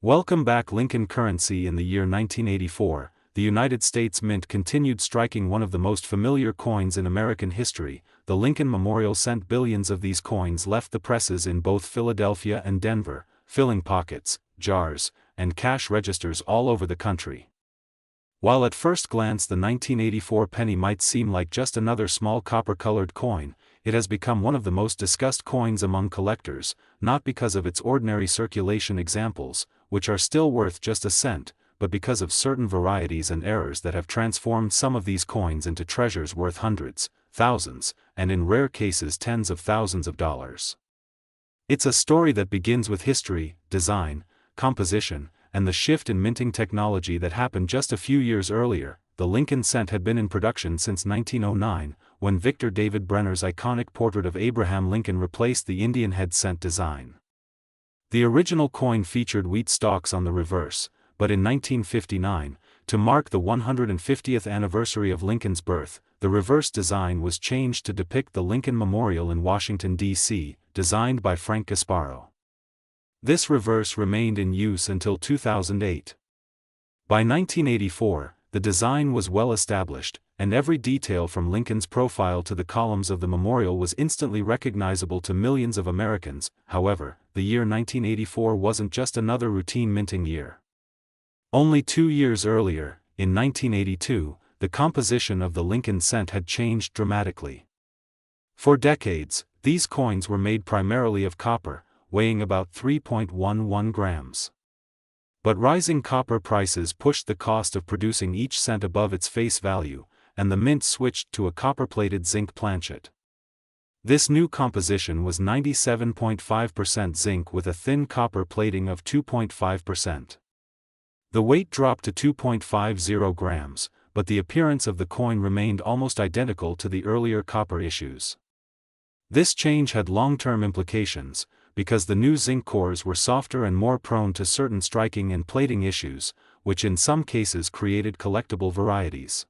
Welcome back. Lincoln currency. In the year 1984, the United States Mint continued striking one of the most familiar coins in American history. The Lincoln Memorial cent. Billions of these coins left the presses in both Philadelphia and Denver, filling pockets, jars, and cash registers all over the country. While at first glance the 1984 penny might seem like just another small copper-colored coin, it has become one of the most discussed coins among collectors, not because of its ordinary circulation examples, which are still worth just a cent, but because of certain varieties and errors that have transformed some of these coins into treasures worth hundreds, thousands, and in rare cases tens of thousands of dollars. It's a story that begins with history, design, composition, and the shift in minting technology that happened just a few years earlier. The Lincoln cent had been in production since 1909, when Victor David Brenner's iconic portrait of Abraham Lincoln replaced the Indian head cent design. The original coin featured wheat stalks on the reverse, but in 1959, to mark the 150th anniversary of Lincoln's birth, the reverse design was changed to depict the Lincoln Memorial in Washington, D.C., designed by Frank Gasparo. This reverse remained in use until 2008. By 1984, the design was well established, and every detail from Lincoln's profile to the columns of the memorial was instantly recognizable to millions of Americans. However, the year 1984 wasn't just another routine minting year. Only 2 years earlier, in 1982, the composition of the Lincoln cent had changed dramatically. For decades, these coins were made primarily of copper, weighing about 3.11 grams. But rising copper prices pushed the cost of producing each cent above its face value, and the mint switched to a copper-plated zinc planchet. This new composition was 97.5% zinc with a thin copper plating of 2.5%. The weight dropped to 2.50 grams, but the appearance of the coin remained almost identical to the earlier copper issues. This change had long-term implications, because the new zinc cores were softer and more prone to certain striking and plating issues, which in some cases created collectible varieties.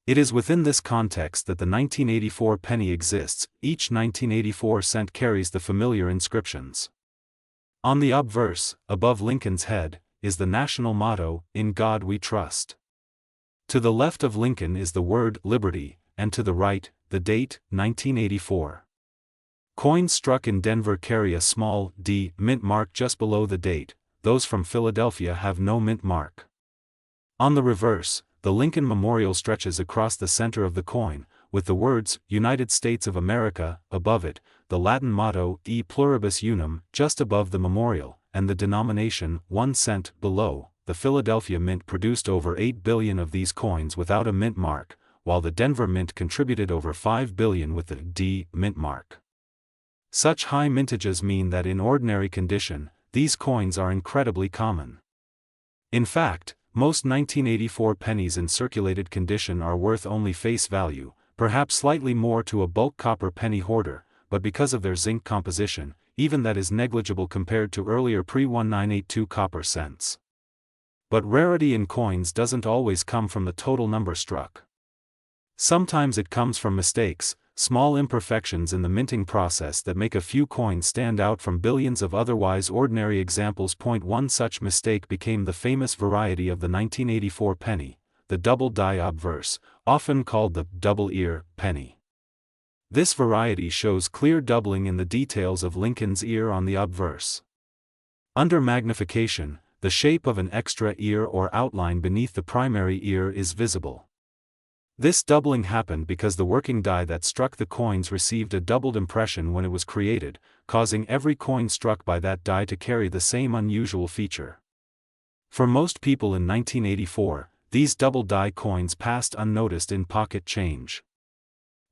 It is within this context that the 1984 penny exists. Each 1984 cent carries the familiar inscriptions. On the obverse, above Lincoln's head, is the national motto, "In God We Trust." To the left of Lincoln is the word "Liberty," and to the right, the date, 1984. Coins struck in Denver carry a small D mint mark just below the date. Those from Philadelphia have no mint mark. On the reverse, the Lincoln Memorial stretches across the center of the coin, with the words "United States of America" above it, the Latin motto "E pluribus unum" just above the memorial, and the denomination 1 cent below. The Philadelphia Mint produced over 8 billion of these coins without a mint mark, while the Denver Mint contributed over 5 billion with the D mint mark. Such high mintages mean that in ordinary condition, these coins are incredibly common. In fact, most 1984 pennies in circulated condition are worth only face value, perhaps slightly more to a bulk copper penny hoarder, but because of their zinc composition, even that is negligible compared to earlier pre-1982 copper cents. But rarity in coins doesn't always come from the total number struck. Sometimes it comes from mistakes, small imperfections in the minting process that make a few coins stand out from billions of otherwise ordinary examples. One such mistake became the famous variety of the 1984 penny, the double die obverse, often called the double ear penny. This variety shows clear doubling in the details of Lincoln's ear on the obverse. Under magnification, the shape of an extra ear or outline beneath the primary ear is visible. This doubling happened because the working die that struck the coins received a doubled impression when it was created, causing every coin struck by that die to carry the same unusual feature. For most people in 1984, these double die coins passed unnoticed in pocket change.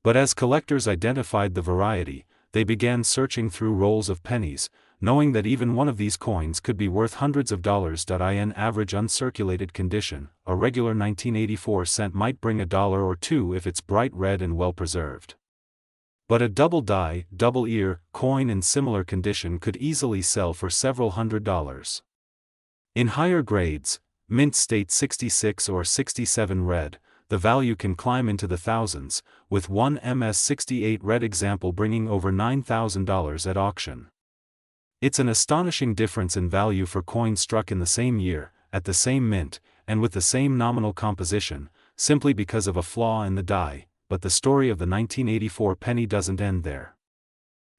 But as collectors identified the variety, they began searching through rolls of pennies, knowing that even one of these coins could be worth hundreds of dollars. In average uncirculated condition, a regular 1984 cent might bring $1 or $2 if it's bright red and well preserved. But a double die, double ear coin in similar condition could easily sell for several $100s. In higher grades, mint state 66 or 67 red, the value can climb into the thousands, with one MS68 red example bringing over $9,000 at auction. It's an astonishing difference in value for coins struck in the same year, at the same mint, and with the same nominal composition, simply because of a flaw in the die, but the story of the 1984 penny doesn't end there.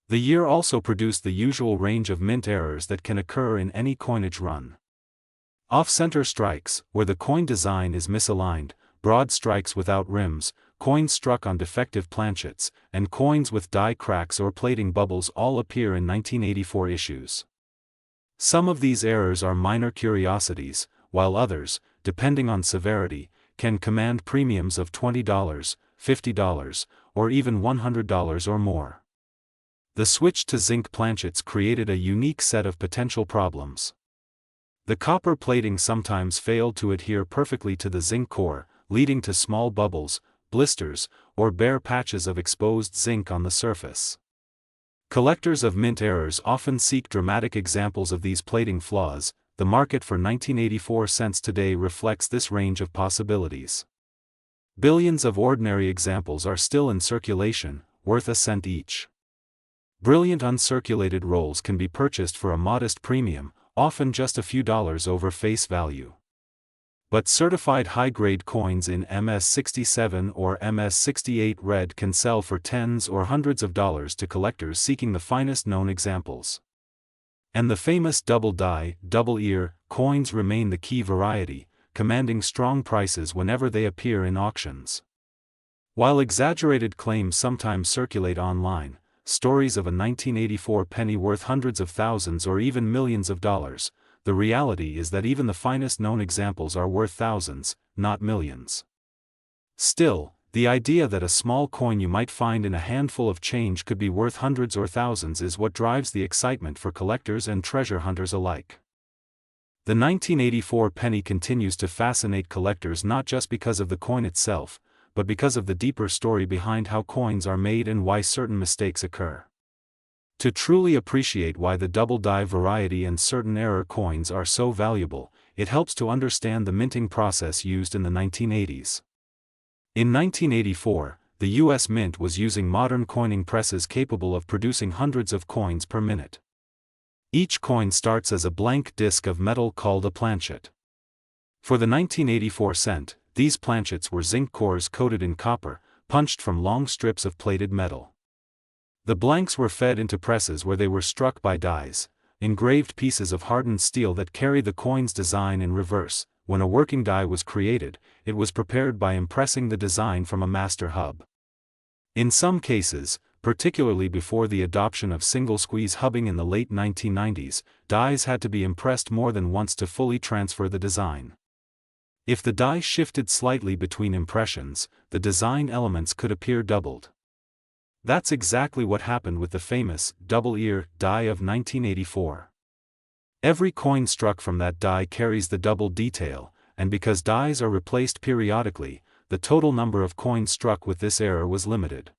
The year also produced the usual range of mint errors that can occur in any coinage run. Off-center strikes, where the coin design is misaligned, broad strikes without rims, coins struck on defective planchets, and coins with die cracks or plating bubbles all appear in 1984 issues. Some of these errors are minor curiosities, while others, depending on severity, can command premiums of $20, $50, or even $100 or more. The switch to zinc planchets created a unique set of potential problems. The copper plating sometimes failed to adhere perfectly to the zinc core, leading to small bubbles, blisters, or bare patches of exposed zinc on the surface. Collectors of mint errors often seek dramatic examples of these plating flaws. The market for 1984 cents today reflects this range of possibilities. Billions of ordinary examples are still in circulation, worth a cent each. Brilliant uncirculated rolls can be purchased for a modest premium, often just a few dollars over face value. But certified high-grade coins in MS-67 or MS-68 red can sell for tens or hundreds of dollars to collectors seeking the finest known examples. And the famous double die, double ear coins remain the key variety, commanding strong prices whenever they appear in auctions. While exaggerated claims sometimes circulate online, stories of a 1984 penny worth hundreds of thousands or even millions of dollars, the reality is that even the finest known examples are worth thousands, not millions. Still, the idea that a small coin you might find in a handful of change could be worth hundreds or thousands is what drives the excitement for collectors and treasure hunters alike. The 1984 penny continues to fascinate collectors not just because of the coin itself, but because of the deeper story behind how coins are made and why certain mistakes occur. To truly appreciate why the double die variety and certain error coins are so valuable, it helps to understand the minting process used in the 1980s. In 1984, the U.S. Mint was using modern coining presses capable of producing hundreds of coins per minute. Each coin starts as a blank disc of metal called a planchet. For the 1984 cent, these planchets were zinc cores coated in copper, punched from long strips of plated metal. The blanks were fed into presses where they were struck by dies, engraved pieces of hardened steel that carry the coin's design in reverse. When a working die was created, it was prepared by impressing the design from a master hub. In some cases, particularly before the adoption of single-squeeze hubbing in the late 1990s, dies had to be impressed more than once to fully transfer the design. If the die shifted slightly between impressions, the design elements could appear doubled. That's exactly what happened with the famous double ear die of 1984. Every coin struck from that die carries the double detail, and because dies are replaced periodically, the total number of coins struck with this error was limited.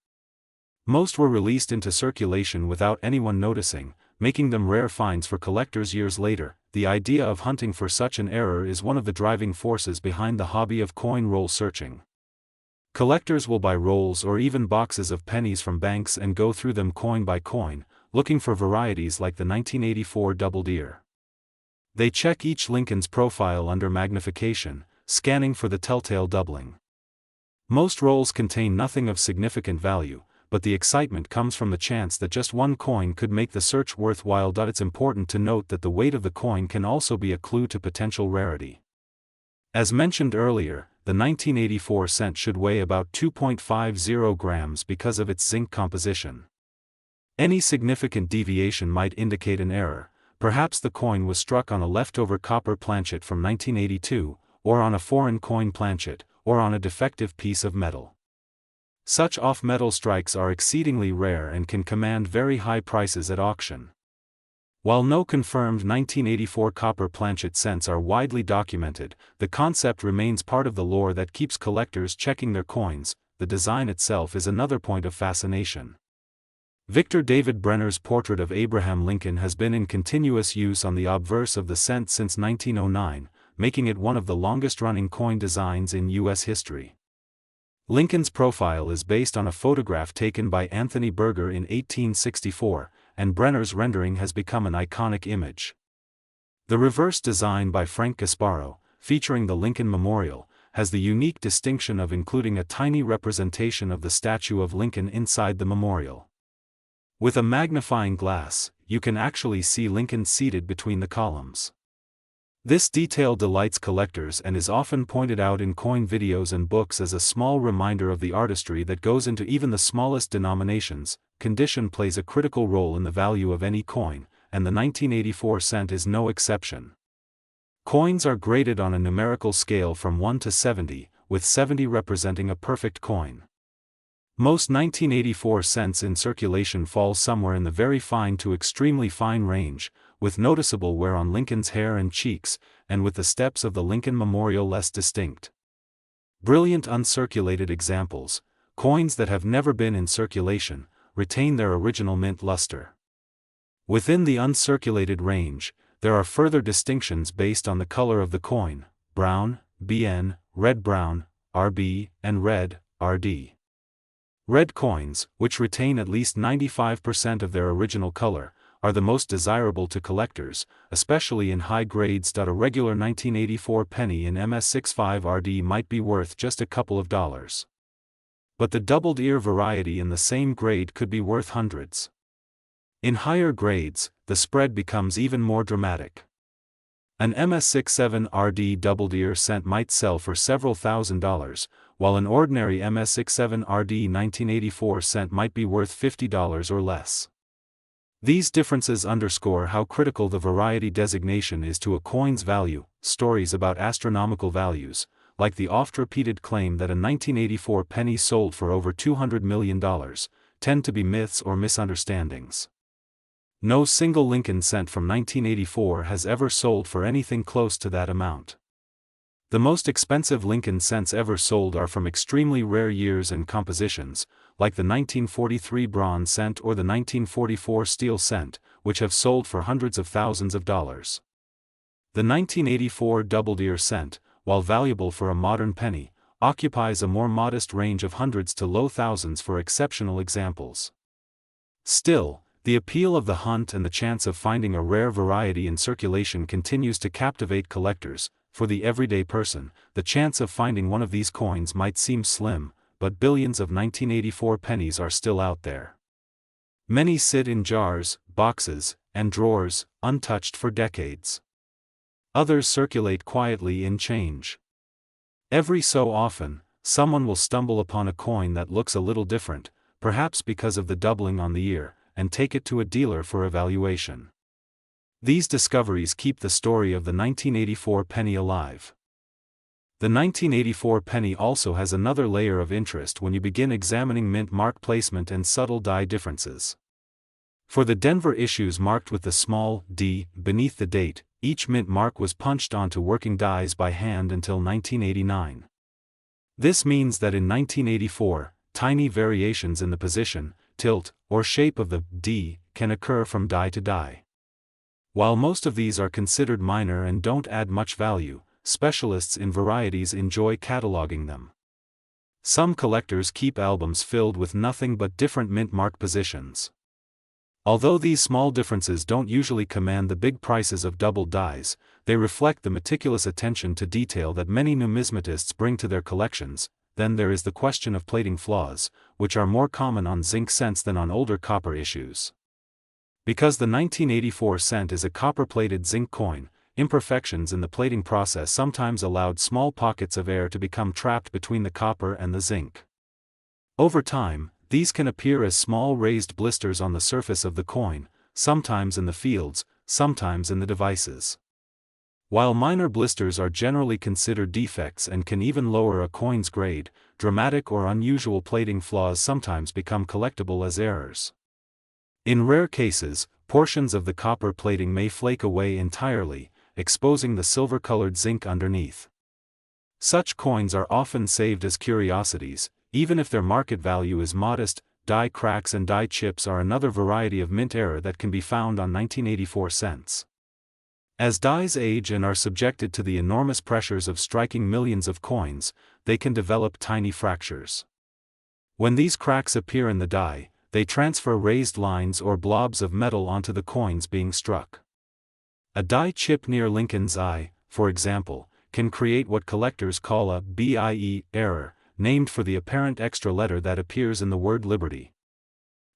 Most were released into circulation without anyone noticing, making them rare finds for collectors years later. The idea of hunting for such an error is one of the driving forces behind the hobby of coin roll searching. Collectors will buy rolls or even boxes of pennies from banks and go through them coin by coin, looking for varieties like the 1984 doubled ear. They check each Lincoln's profile under magnification, scanning for the telltale doubling. Most rolls contain nothing of significant value, but the excitement comes from the chance that just one coin could make the search worthwhile. It's important to note that the weight of the coin can also be a clue to potential rarity. As mentioned earlier, the 1984 cent should weigh about 2.50 grams because of its zinc composition. Any significant deviation might indicate an error. Perhaps the coin was struck on a leftover copper planchet from 1982, or on a foreign coin planchet, or on a defective piece of metal. Such off-metal strikes are exceedingly rare and can command very high prices at auction. While no confirmed 1984 copper planchet cents are widely documented, the concept remains part of the lore that keeps collectors checking their coins. The design itself is another point of fascination. Victor David Brenner's portrait of Abraham Lincoln has been in continuous use on the obverse of the cent since 1909, making it one of the longest-running coin designs in U.S. history. Lincoln's profile is based on a photograph taken by Anthony Berger in 1864, and Brenner's rendering has become an iconic image. The reverse design by Frank Gasparo, featuring the Lincoln Memorial, has the unique distinction of including a tiny representation of the statue of Lincoln inside the memorial. With a magnifying glass, you can actually see Lincoln seated between the columns. This detail delights collectors and is often pointed out in coin videos and books as a small reminder of the artistry that goes into even the smallest denominations. Condition plays a critical role in the value of any coin, and the 1984 cent is no exception. Coins are graded on a numerical scale from 1 to 70, with 70 representing a perfect coin. Most 1984 cents in circulation fall somewhere in the very fine to extremely fine range, with noticeable wear on Lincoln's hair and cheeks, and with the steps of the Lincoln Memorial less distinct. Brilliant uncirculated examples, coins that have never been in circulation, retain their original mint luster. Within the uncirculated range, there are further distinctions based on the color of the coin: brown, BN, red-brown, RB, and red, RD. Red coins, which retain at least 95% of their original color, are the most desirable to collectors, especially in high grades. A regular 1984 penny in MS65 RD might be worth just a couple of dollars. But the doubled ear variety in the same grade could be worth hundreds. In higher grades, the spread becomes even more dramatic. An MS67 RD doubled ear cent might sell for several $1,000s, while an ordinary MS67 RD 1984 cent might be worth $50 or less. These differences underscore how critical the variety designation is to a coin's value. Stories about astronomical values, like the oft-repeated claim that a 1984 penny sold for over $200 million, tend to be myths or misunderstandings. No single Lincoln cent from 1984 has ever sold for anything close to that amount. The most expensive Lincoln cents ever sold are from extremely rare years and compositions, like the 1943 bronze cent or the 1944 steel cent, which have sold for hundreds of thousands of dollars. The 1984 doubled ear cent, while valuable for a modern penny, occupies a more modest range of hundreds to low thousands for exceptional examples. Still, the appeal of the hunt and the chance of finding a rare variety in circulation continues to captivate collectors. For the everyday person, the chance of finding one of these coins might seem slim, but billions of 1984 pennies are still out there. Many sit in jars, boxes, and drawers, untouched for decades. Others circulate quietly in change. Every so often, someone will stumble upon a coin that looks a little different, perhaps because of the doubling on the ear, and take it to a dealer for evaluation. These discoveries keep the story of the 1984 penny alive. The 1984 penny also has another layer of interest when you begin examining mint mark placement and subtle die differences. For the Denver issues marked with the small d beneath the date, each mint mark was punched onto working dies by hand until 1989. This means that in 1984, tiny variations in the position, tilt, or shape of the d can occur from die to die. While most of these are considered minor and don't add much value, specialists in varieties enjoy cataloging them. Some collectors keep albums filled with nothing but different mint mark positions. Although these small differences don't usually command the big prices of doubled dies, they reflect the meticulous attention to detail that many numismatists bring to their collections. Then there is the question of plating flaws, which are more common on zinc cents than on older copper issues. Because the 1984 cent is a copper-plated zinc coin, imperfections in the plating process sometimes allowed small pockets of air to become trapped between the copper and the zinc. Over time, these can appear as small raised blisters on the surface of the coin, sometimes in the fields, sometimes in the devices. While minor blisters are generally considered defects and can even lower a coin's grade, dramatic or unusual plating flaws sometimes become collectible as errors. In rare cases, portions of the copper plating may flake away entirely, exposing the silver-colored zinc underneath. Such coins are often saved as curiosities, even if their market value is modest. Die cracks and die chips are another variety of mint error that can be found on 1984 cents. As dies age and are subjected to the enormous pressures of striking millions of coins, they can develop tiny fractures. When these cracks appear in the die, they transfer raised lines or blobs of metal onto the coins being struck. A die chip near Lincoln's eye, for example, can create what collectors call a BIE error, named for the apparent extra letter that appears in the word Liberty.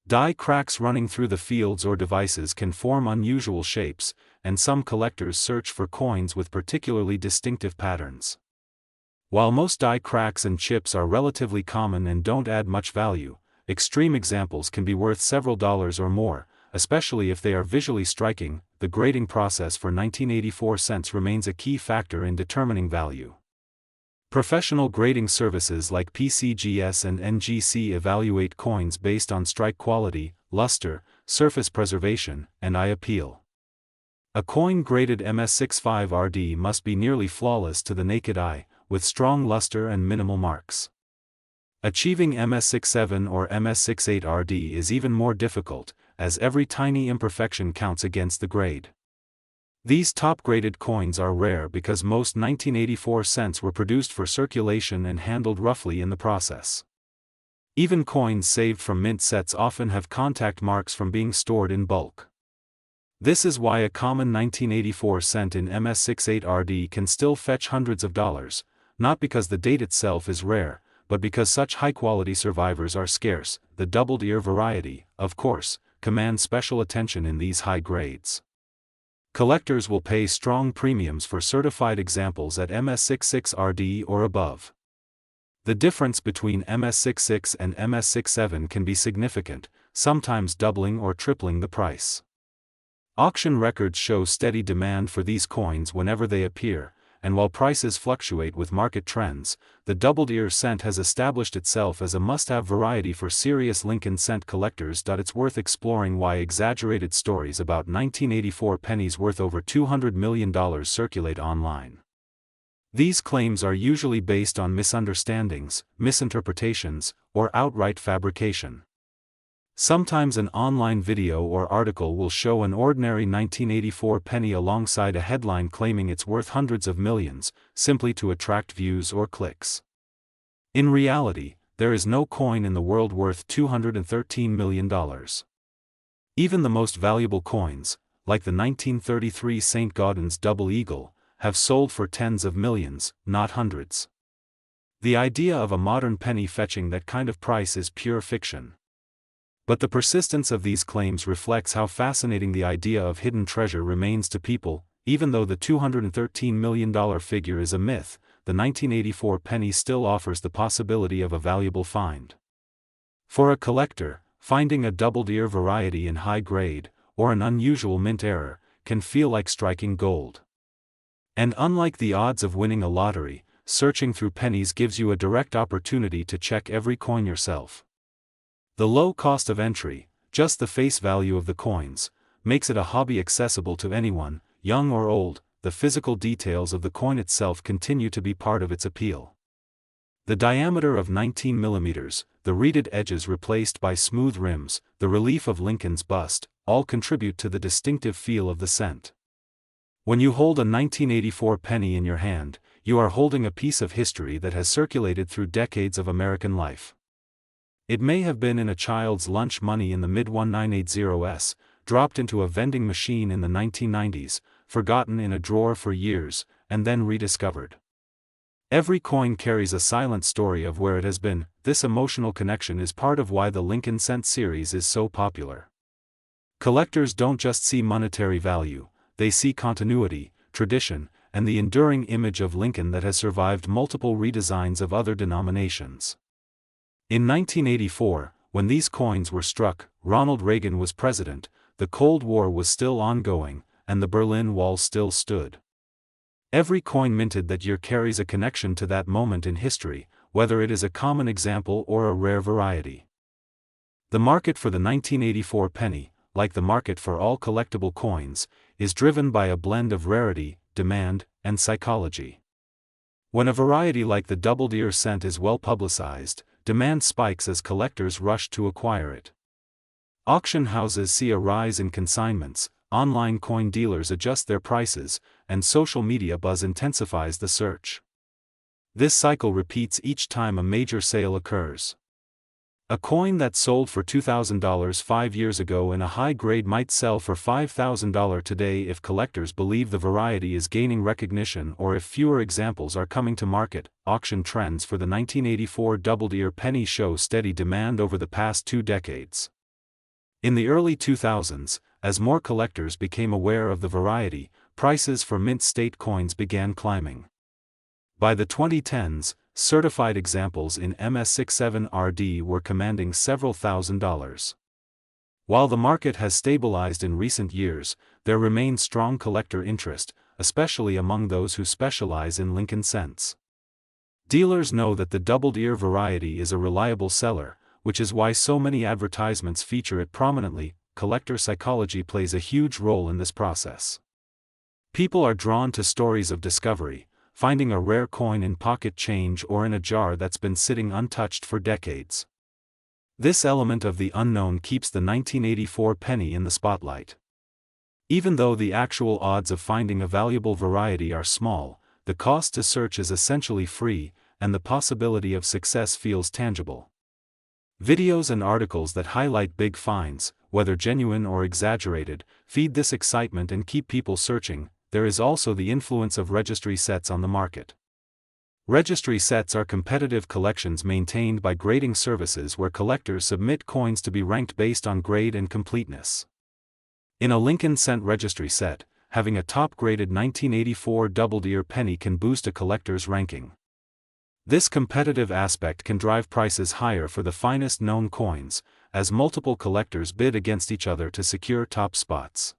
Die cracks running through the fields or devices can form unusual shapes, and some collectors search for coins with particularly distinctive patterns. While most die cracks and chips are relatively common and don't add much value, extreme examples can be worth several dollars or more, especially if they are visually striking. The grading process for 1984 cents remains a key factor in determining value. Professional grading services like PCGS and NGC evaluate coins based on strike quality, luster, surface preservation, and eye appeal. A coin graded MS65RD must be nearly flawless to the naked eye, with strong luster and minimal marks. Achieving MS67 or MS68RD is even more difficult, as every tiny imperfection counts against the grade. These top-graded coins are rare because most 1984 cents were produced for circulation and handled roughly in the process. Even coins saved from mint sets often have contact marks from being stored in bulk. This is why a common 1984 cent in MS68RD can still fetch hundreds of dollars, not because the date itself is rare, but because such high-quality survivors are scarce. The doubled ear variety, of course, commands special attention in these high grades. Collectors will pay strong premiums for certified examples at MS66RD or above. The difference between MS66 and MS67 can be significant, sometimes doubling or tripling the price. Auction records show steady demand for these coins whenever they appear, and while prices fluctuate with market trends, the doubled ear cent has established itself as a must-have variety for serious Lincoln cent collectors. It's worth exploring why exaggerated stories about 1984 pennies worth over $200 million circulate online. These claims are usually based on misunderstandings, misinterpretations, or outright fabrication. Sometimes an online video or article will show an ordinary 1984 penny alongside a headline claiming it's worth hundreds of millions, simply to attract views or clicks. In reality, there is no coin in the world worth $213 million. Even the most valuable coins, like the 1933 St. Gaudens Double Eagle, have sold for tens of millions, not hundreds. The idea of a modern penny fetching that kind of price is pure fiction. But the persistence of these claims reflects how fascinating the idea of hidden treasure remains to people. Even though the $213 million figure is a myth, the 1984 penny still offers the possibility of a valuable find. For a collector, finding a doubled ear variety in high grade, or an unusual mint error, can feel like striking gold. And unlike the odds of winning a lottery, searching through pennies gives you a direct opportunity to check every coin yourself. The low cost of entry, just the face value of the coins, makes it a hobby accessible to anyone, young or old. The physical details of the coin itself continue to be part of its appeal. The diameter of 19 mm, the reeded edges replaced by smooth rims, the relief of Lincoln's bust, all contribute to the distinctive feel of the cent. When you hold a 1984 penny in your hand, you are holding a piece of history that has circulated through decades of American life. It may have been in a child's lunch money in the mid-1980s, dropped into a vending machine in the 1990s, forgotten in a drawer for years, and then rediscovered. Every coin carries a silent story of where it has been. This emotional connection is part of why the Lincoln Cent series is so popular. Collectors don't just see monetary value, they see continuity, tradition, and the enduring image of Lincoln that has survived multiple redesigns of other denominations. In 1984, when these coins were struck, Ronald Reagan was president, the Cold War was still ongoing, and the Berlin Wall still stood. Every coin minted that year carries a connection to that moment in history, whether it is a common example or a rare variety. The market for the 1984 penny, like the market for all collectible coins, is driven by a blend of rarity, demand, and psychology. When a variety like the doubled ear cent is well publicized, demand spikes as collectors rush to acquire it. Auction houses see a rise in consignments, online coin dealers adjust their prices, and social media buzz intensifies the search. This cycle repeats each time a major sale occurs. A coin that sold for $2,000 5 years ago in a high grade might sell for $5,000 today if collectors believe the variety is gaining recognition or if fewer examples are coming to market. Auction trends for the 1984 double-ear penny show steady demand over the past 2 decades. In the early 2000s, as more collectors became aware of the variety, prices for mint state coins began climbing. By the 2010s, certified examples in MS67RD were commanding several $1,000s. While the market has stabilized in recent years, there remains strong collector interest, especially among those who specialize in Lincoln cents. Dealers know that the doubled-ear variety is a reliable seller, which is why so many advertisements feature it prominently. Collector psychology plays a huge role in this process. People are drawn to stories of discovery, finding a rare coin in pocket change or in a jar that's been sitting untouched for decades. This element of the unknown keeps the 1984 penny in the spotlight. Even though the actual odds of finding a valuable variety are small, the cost to search is essentially free, and the possibility of success feels tangible. Videos and articles that highlight big finds, whether genuine or exaggerated, feed this excitement and keep people searching. There is also the influence of registry sets on the market. Registry sets are competitive collections maintained by grading services where collectors submit coins to be ranked based on grade and completeness. In a Lincoln cent registry set, having a top-graded 1984 doubled-ear penny can boost a collector's ranking. This competitive aspect can drive prices higher for the finest known coins, as multiple collectors bid against each other to secure top spots.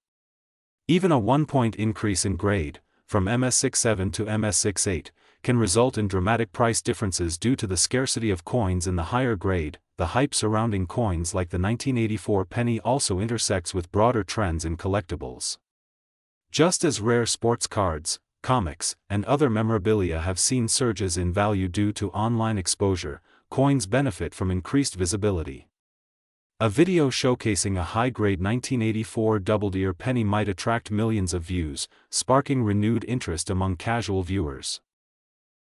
Even a 1-point increase in grade, from MS67 to MS68, can result in dramatic price differences due to the scarcity of coins in the higher grade. The hype surrounding coins like the 1984 penny also intersects with broader trends in collectibles. Just as rare sports cards, comics, and other memorabilia have seen surges in value due to online exposure, coins benefit from increased visibility. A video showcasing a high-grade 1984 doubled-ear penny might attract millions of views, sparking renewed interest among casual viewers.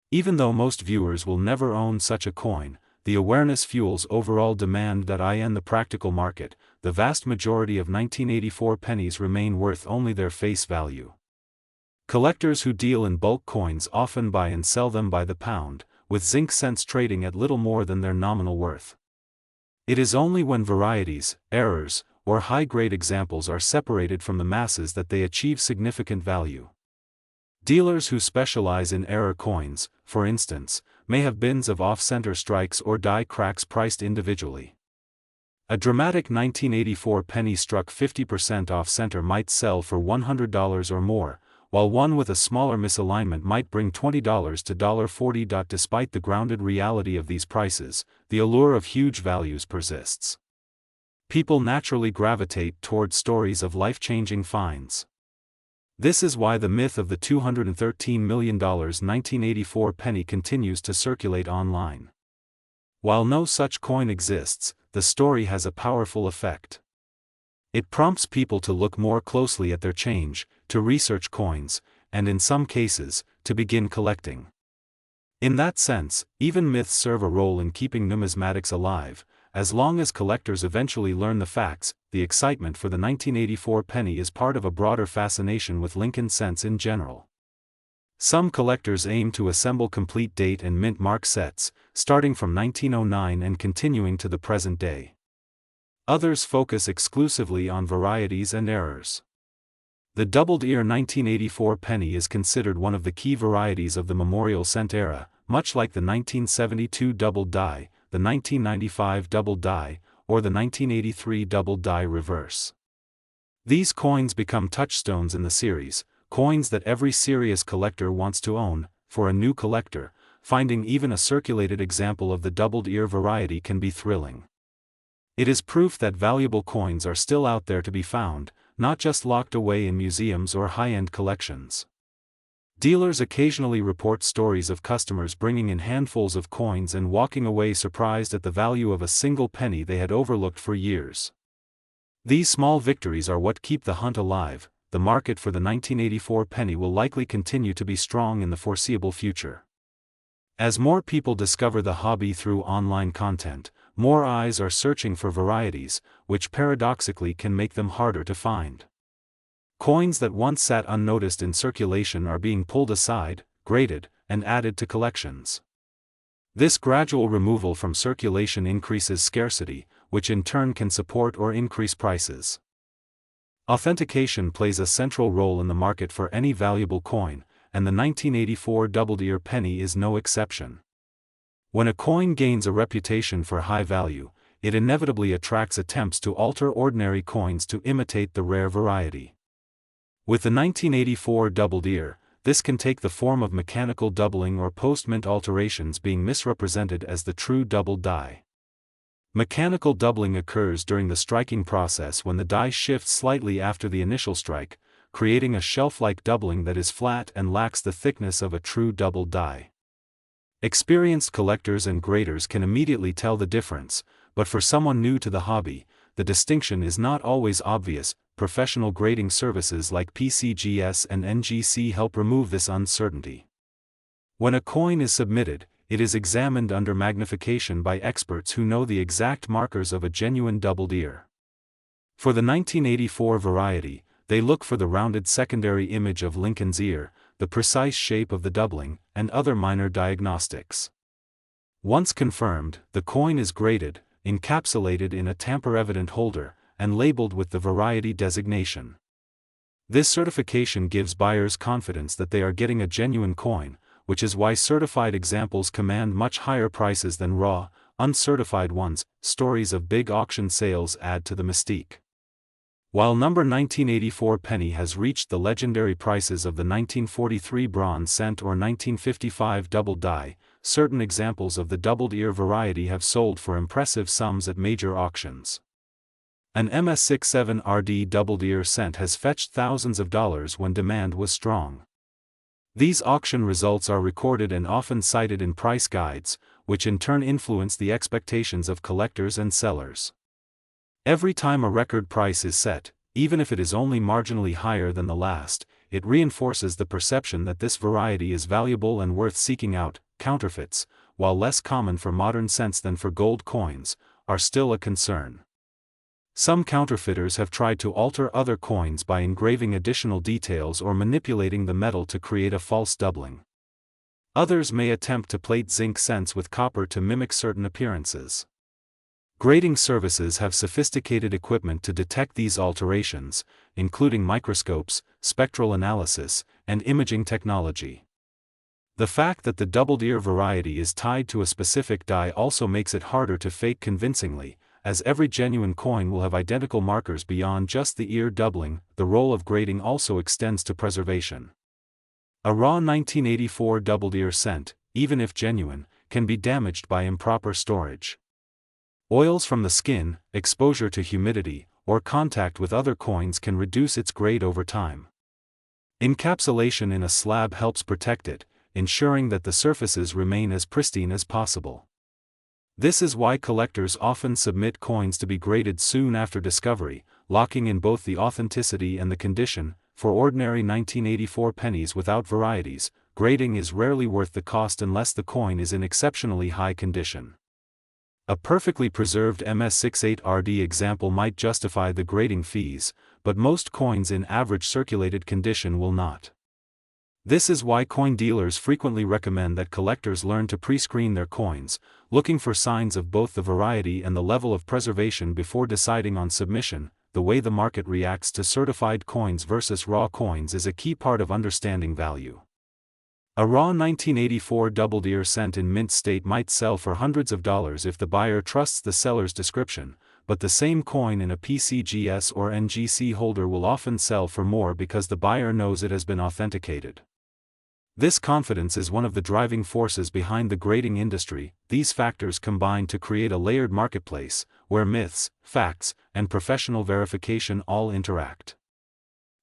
Even though most viewers will never own such a coin, the awareness fuels overall demand. In the practical market, the vast majority of 1984 pennies remain worth only their face value. Collectors who deal in bulk coins often buy and sell them by the pound, with zinc cents trading at little more than their nominal worth. It is only when varieties, errors, or high-grade examples are separated from the masses that they achieve significant value. Dealers who specialize in error coins, for instance, may have bins of off-center strikes or die cracks priced individually. A dramatic 1984 penny struck 50% off-center might sell for $100 or more, while one with a smaller misalignment might bring $20 to $40. Despite the grounded reality of these prices, the allure of huge values persists. People naturally gravitate toward stories of life-changing finds. This is why the myth of the $213 million 1984 penny continues to circulate online. While no such coin exists, the story has a powerful effect. It prompts people to look more closely at their change, to research coins, and in some cases, to begin collecting. In that sense, even myths serve a role in keeping numismatics alive. As long as collectors eventually learn the facts, the excitement for the 1984 penny is part of a broader fascination with Lincoln cents in general. Some collectors aim to assemble complete date and mint mark sets, starting from 1909 and continuing to the present day. Others focus exclusively on varieties and errors. The doubled-ear 1984 penny is considered one of the key varieties of the memorial cent era, much like the 1972 double die, the 1995 double die, or the 1983 double die reverse. These coins become touchstones in the series, coins that every serious collector wants to own. For a new collector, finding even a circulated example of the doubled-ear variety can be thrilling. It is proof that valuable coins are still out there to be found, not just locked away in museums or high-end collections. Dealers occasionally report stories of customers bringing in handfuls of coins and walking away surprised at the value of a single penny they had overlooked for years. These small victories are what keep the hunt alive. The market for the 1984 penny will likely continue to be strong in the foreseeable future. As more people discover the hobby through online content, more eyes are searching for varieties, which paradoxically can make them harder to find. Coins that once sat unnoticed in circulation are being pulled aside, graded, and added to collections. This gradual removal from circulation increases scarcity, which in turn can support or increase prices. Authentication plays a central role in the market for any valuable coin, and the 1984 double-ear penny is no exception. When a coin gains a reputation for high value, it inevitably attracts attempts to alter ordinary coins to imitate the rare variety. With the 1984 double-ear, this can take the form of mechanical doubling or post-mint alterations being misrepresented as the true double die. Mechanical doubling occurs during the striking process when the die shifts slightly after the initial strike, creating a shelf-like doubling that is flat and lacks the thickness of a true double die. Experienced collectors and graders can immediately tell the difference, but for someone new to the hobby, the distinction is not always obvious. Professional grading services like PCGS and NGC help remove this uncertainty. When a coin is submitted, it is examined under magnification by experts who know the exact markers of a genuine doubled ear. For the 1984 variety, they look for the rounded secondary image of Lincoln's ear, the precise shape of the doubling, and other minor diagnostics. Once confirmed, the coin is graded, encapsulated in a tamper-evident holder, and labeled with the variety designation. This certification gives buyers confidence that they are getting a genuine coin, which is why certified examples command much higher prices than raw, uncertified ones. Stories of big auction sales add to the mystique. While number 1984 penny has reached the legendary prices of the 1943 bronze cent or 1955 double die, certain examples of the doubled ear variety have sold for impressive sums at major auctions. An MS67RD doubled ear cent has fetched thousands of dollars when demand was strong. These auction results are recorded and often cited in price guides, which in turn influence the expectations of collectors and sellers. Every time a record price is set, even if it is only marginally higher than the last, it reinforces the perception that this variety is valuable and worth seeking out. Counterfeits, while less common for modern cents than for gold coins, are still a concern. Some counterfeiters have tried to alter other coins by engraving additional details or manipulating the metal to create a false doubling. Others may attempt to plate zinc cents with copper to mimic certain appearances. Grading services have sophisticated equipment to detect these alterations, including microscopes, spectral analysis, and imaging technology. The fact that the doubled ear variety is tied to a specific die also makes it harder to fake convincingly, as every genuine coin will have identical markers beyond just the ear doubling. The role of grading also extends to preservation. A raw 1984 doubled ear cent, even if genuine, can be damaged by improper storage. Oils from the skin, exposure to humidity, or contact with other coins can reduce its grade over time. Encapsulation in a slab helps protect it, ensuring that the surfaces remain as pristine as possible. This is why collectors often submit coins to be graded soon after discovery, locking in both the authenticity and the condition. For ordinary 1984 pennies without varieties, grading is rarely worth the cost unless the coin is in exceptionally high condition. A perfectly preserved MS68RD example might justify the grading fees, but most coins in average circulated condition will not. This is why coin dealers frequently recommend that collectors learn to pre-screen their coins, looking for signs of both the variety and the level of preservation before deciding on submission. The way the market reacts to certified coins versus raw coins is a key part of understanding value. A raw 1984 doubled ear cent in mint state might sell for hundreds of dollars if the buyer trusts the seller's description, but the same coin in a PCGS or NGC holder will often sell for more because the buyer knows it has been authenticated. This confidence is one of the driving forces behind the grading industry. These factors combine to create a layered marketplace, where myths, facts, and professional verification all interact.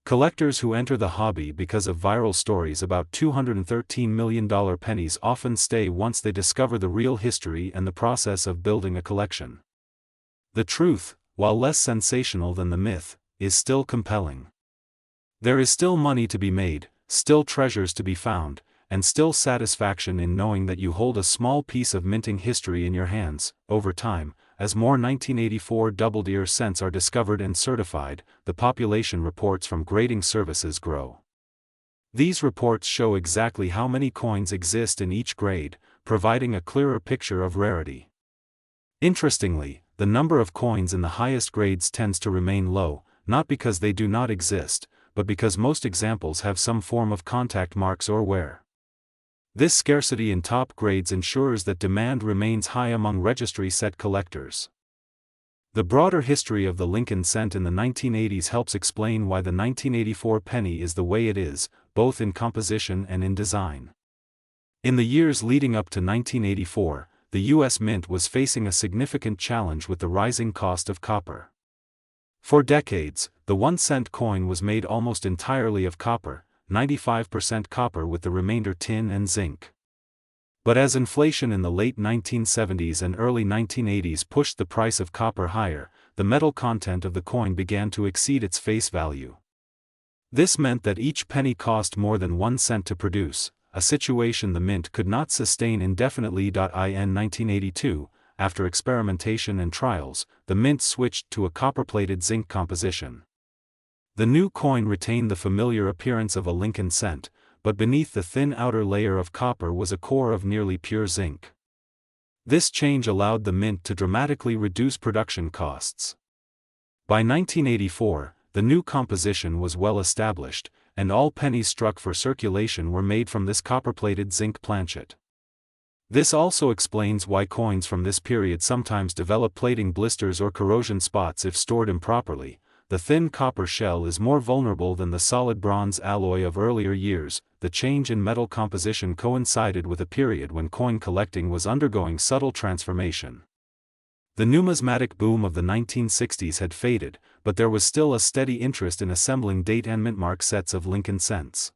Collectors who enter the hobby because of viral stories about $213 million pennies often stay once they discover the real history and the process of building a collection. The truth, while less sensational than the myth, is still compelling. There is still money to be made, still treasures to be found, and still satisfaction in knowing that you hold a small piece of minting history in your hands. Over time, as more 1984 double-ear cents are discovered and certified, the population reports from grading services grow. These reports show exactly how many coins exist in each grade, providing a clearer picture of rarity. Interestingly, the number of coins in the highest grades tends to remain low, not because they do not exist, but because most examples have some form of contact marks or wear. This scarcity in top grades ensures that demand remains high among registry set collectors. The broader history of the Lincoln cent in the 1980s helps explain why the 1984 penny is the way it is, both in composition and in design. In the years leading up to 1984, the U.S. Mint was facing a significant challenge with the rising cost of copper. For decades, the 1-cent coin was made almost entirely of copper, 95% copper with the remainder tin and zinc. But as inflation in the late 1970s and early 1980s pushed the price of copper higher, the metal content of the coin began to exceed its face value. This meant that each penny cost more than 1 cent to produce, a situation the Mint could not sustain indefinitely. In 1982, after experimentation and trials, the Mint switched to a copper-plated zinc composition. The new coin retained the familiar appearance of a Lincoln cent, but beneath the thin outer layer of copper was a core of nearly pure zinc. This change allowed the Mint to dramatically reduce production costs. By 1984, the new composition was well established, and all pennies struck for circulation were made from this copper-plated zinc planchet. This also explains why coins from this period sometimes develop plating blisters or corrosion spots if stored improperly. The thin copper shell is more vulnerable than the solid bronze alloy of earlier years. The change in metal composition coincided with a period when coin collecting was undergoing subtle transformation. The numismatic boom of the 1960s had faded, but there was still a steady interest in assembling date and mintmark sets of Lincoln cents.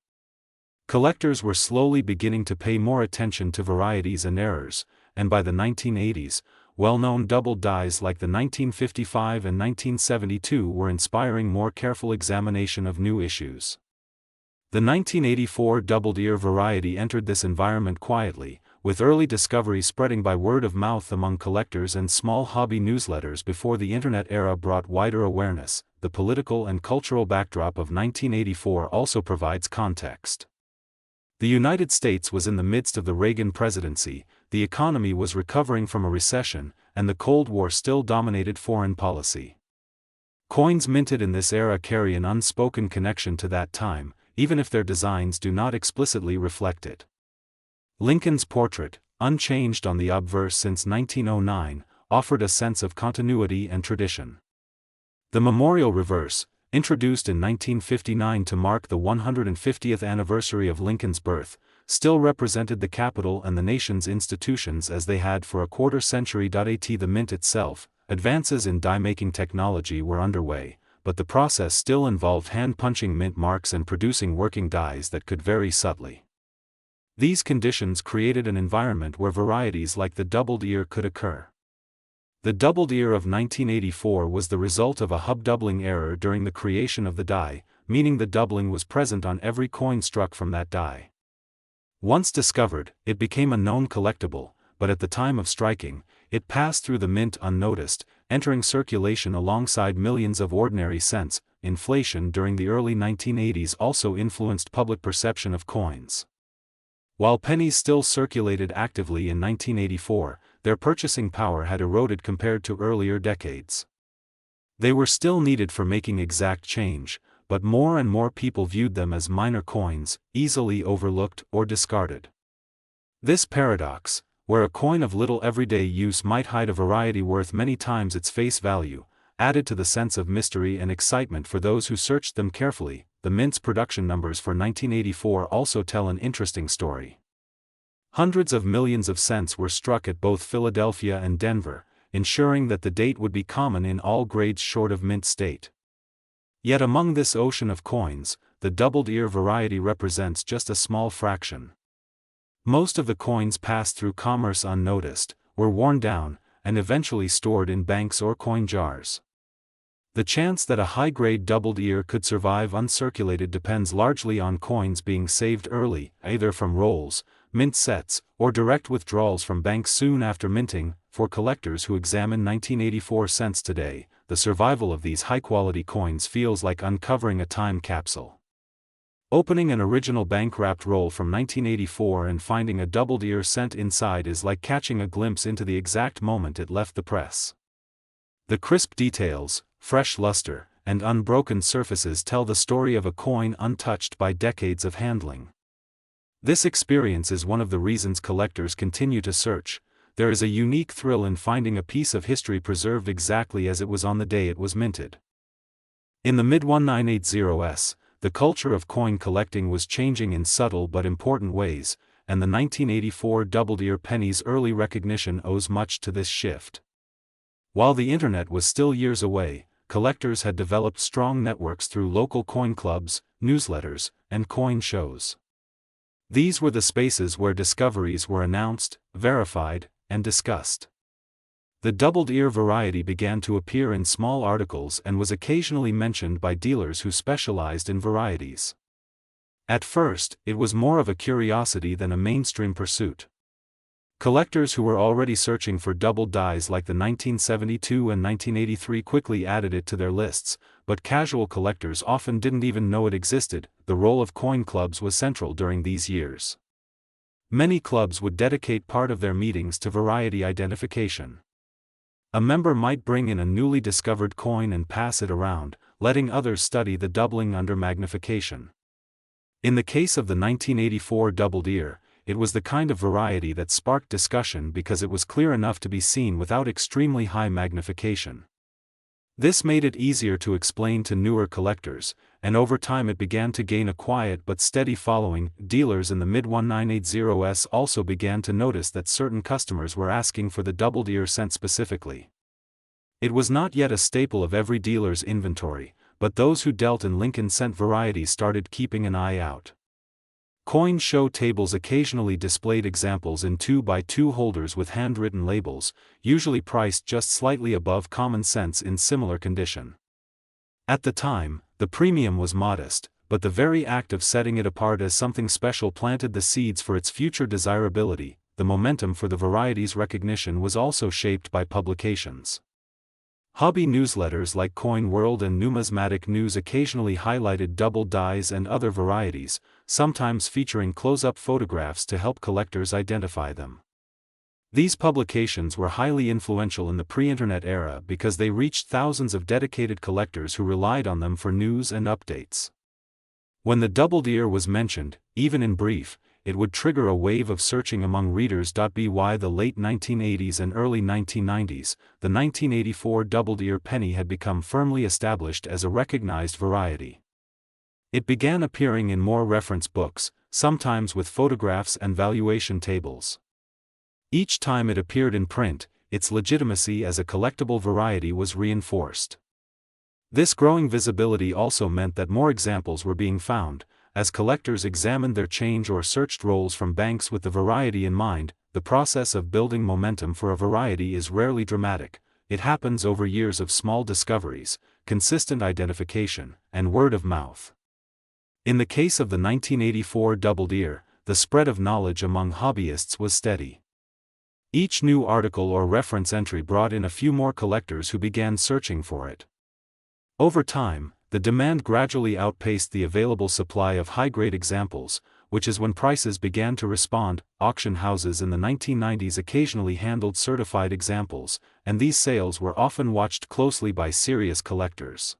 Collectors were slowly beginning to pay more attention to varieties and errors, and by the 1980s, well-known double dies like the 1955 and 1972 were inspiring more careful examination of new issues. The 1984 double-ear variety entered this environment quietly, with early discoveries spreading by word of mouth among collectors and small hobby newsletters before the Internet era brought wider awareness. The political and cultural backdrop of 1984 also provides context. The United States was in the midst of the Reagan presidency, the economy was recovering from a recession, and the Cold War still dominated foreign policy. Coins minted in this era carry an unspoken connection to that time, even if their designs do not explicitly reflect it. Lincoln's portrait, unchanged on the obverse since 1909, offered a sense of continuity and tradition. The memorial reverse, introduced in 1959 to mark the 150th anniversary of Lincoln's birth, still represented the capital and the nation's institutions as they had for a quarter century. At the Mint itself, advances in die-making technology were underway, but the process still involved hand-punching mint marks and producing working dies that could vary subtly. These conditions created an environment where varieties like the doubled ear could occur. The doubled ear of 1984 was the result of a hub doubling error during the creation of the die, meaning the doubling was present on every coin struck from that die. Once discovered, it became a known collectible, but at the time of striking, it passed through the Mint unnoticed, entering circulation alongside millions of ordinary cents. Inflation during the early 1980s also influenced public perception of coins. While pennies still circulated actively in 1984, their purchasing power had eroded compared to earlier decades. They were still needed for making exact change, but more and more people viewed them as minor coins, easily overlooked or discarded. This paradox, where a coin of little everyday use might hide a variety worth many times its face value, added to the sense of mystery and excitement for those who searched them carefully. The Mint's production numbers for 1984 also tell an interesting story. Hundreds of millions of cents were struck at both Philadelphia and Denver, ensuring that the date would be common in all grades short of mint state. Yet among this ocean of coins, the doubled ear variety represents just a small fraction. Most of the coins passed through commerce unnoticed, were worn down, and eventually stored in banks or coin jars. The chance that a high-grade doubled ear could survive uncirculated depends largely on coins being saved early, either from rolls, mint sets, or direct withdrawals from banks soon after minting. For collectors who examine 1984 cents today, the survival of these high-quality coins feels like uncovering a time capsule. Opening an original bank-wrapped roll from 1984 and finding a doubled ear cent inside is like catching a glimpse into the exact moment it left the press. The crisp details, fresh luster, and unbroken surfaces tell the story of a coin untouched by decades of handling. This experience is one of the reasons collectors continue to search. There is a unique thrill in finding a piece of history preserved exactly as it was on the day it was minted. In the mid-1980s, the culture of coin collecting was changing in subtle but important ways, and the 1984 doubled ear penny's early recognition owes much to this shift. While the internet was still years away, collectors had developed strong networks through local coin clubs, newsletters, and coin shows. These were the spaces where discoveries were announced, verified, and discussed. The doubled ear variety began to appear in small articles and was occasionally mentioned by dealers who specialized in varieties. At first, it was more of a curiosity than a mainstream pursuit. Collectors who were already searching for doubled dies like the 1972 and 1983 quickly added it to their lists, but casual collectors often didn't even know it existed. The role of coin clubs was central during these years. Many clubs would dedicate part of their meetings to variety identification. A member might bring in a newly discovered coin and pass it around, letting others study the doubling under magnification. In the case of the 1984 doubled ear, it was the kind of variety that sparked discussion because it was clear enough to be seen without extremely high magnification. This made it easier to explain to newer collectors, and over time it began to gain a quiet but steady following. Dealers in the mid-1980s also began to notice that certain customers were asking for the doubled ear cent specifically. It was not yet a staple of every dealer's inventory, but those who dealt in Lincoln cent varieties started keeping an eye out. Coin show tables occasionally displayed examples in 2x2 holders with handwritten labels, usually priced just slightly above common cents in similar condition. At the time, the premium was modest, but the very act of setting it apart as something special planted the seeds for its future desirability. The momentum for the variety's recognition was also shaped by publications. Hobby newsletters like Coin World and Numismatic News occasionally highlighted doubled dies and other varieties, sometimes featuring close-up photographs to help collectors identify them. These publications were highly influential in the pre-internet era because they reached thousands of dedicated collectors who relied on them for news and updates. When the doubled ear was mentioned, even in brief, it would trigger a wave of searching among readers. By the late 1980s and early 1990s, the 1984 doubled ear penny had become firmly established as a recognized variety. It began appearing in more reference books, sometimes with photographs and valuation tables. Each time it appeared in print, its legitimacy as a collectible variety was reinforced. This growing visibility also meant that more examples were being found. As collectors examined their change or searched rolls from banks with the variety in mind. The process of building momentum for a variety is rarely dramatic. It happens over years of small discoveries, consistent identification, and word of mouth. In the case of the 1984 doubled ear, the spread of knowledge among hobbyists was steady. Each new article or reference entry brought in a few more collectors who began searching for it. Over time, the demand gradually outpaced the available supply of high-grade examples, which is when prices began to respond. Auction houses in the 1990s occasionally handled certified examples, and these sales were often watched closely by serious collectors.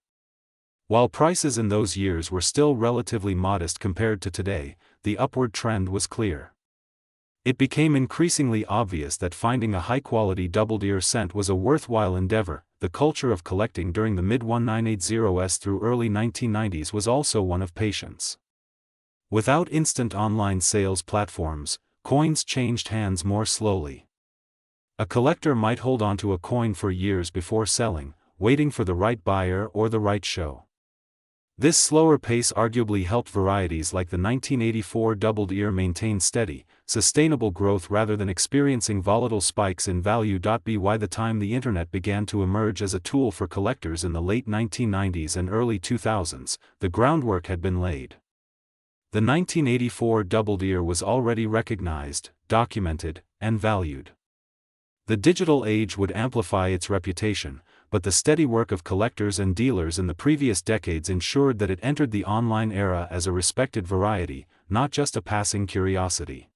While prices in those years were still relatively modest compared to today, the upward trend was clear. It became increasingly obvious that finding a high-quality doubled ear cent was a worthwhile endeavor. The culture of collecting during the mid-1980s through early 1990s was also one of patience. Without instant online sales platforms, coins changed hands more slowly. A collector might hold onto a coin for years before selling, waiting for the right buyer or the right show. This slower pace arguably helped varieties like the 1984 doubled ear maintain steady, sustainable growth rather than experiencing volatile spikes in value. By the time the Internet began to emerge as a tool for collectors in the late 1990s and early 2000s, the groundwork had been laid. The 1984 doubled ear was already recognized, documented, and valued. The digital age would amplify its reputation, but the steady work of collectors and dealers in the previous decades ensured that it entered the online era as a respected variety, not just a passing curiosity.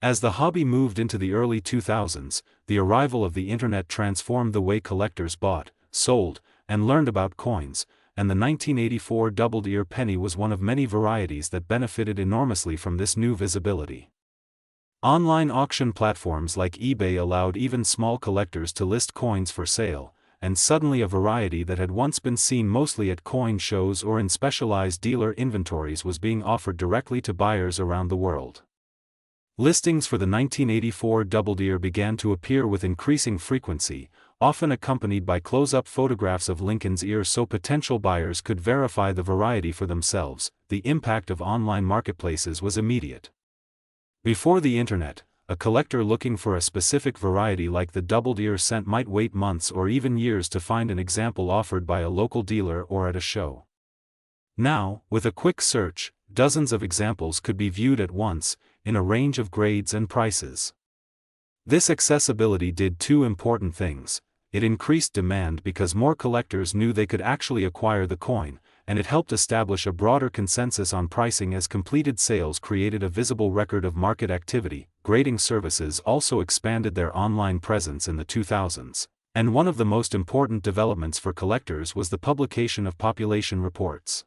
As the hobby moved into the early 2000s, the arrival of the Internet transformed the way collectors bought, sold, and learned about coins, and the 1984 doubled ear penny was one of many varieties that benefited enormously from this new visibility. Online auction platforms like eBay allowed even small collectors to list coins for sale, and suddenly a variety that had once been seen mostly at coin shows or in specialized dealer inventories was being offered directly to buyers around the world. Listings for the 1984 doubled ear began to appear with increasing frequency, often accompanied by close-up photographs of Lincoln's ear so potential buyers could verify the variety for themselves. The impact of online marketplaces was immediate. Before the Internet, a collector looking for a specific variety like the doubled ear cent might wait months or even years to find an example offered by a local dealer or at a show. Now, with a quick search, dozens of examples could be viewed at once, in a range of grades and prices. This accessibility did two important things. It increased demand because more collectors knew they could actually acquire the coin, and it helped establish a broader consensus on pricing as completed sales created a visible record of market activity. Grading services also expanded their online presence in the 2000s, and one of the most important developments for collectors was the publication of population reports.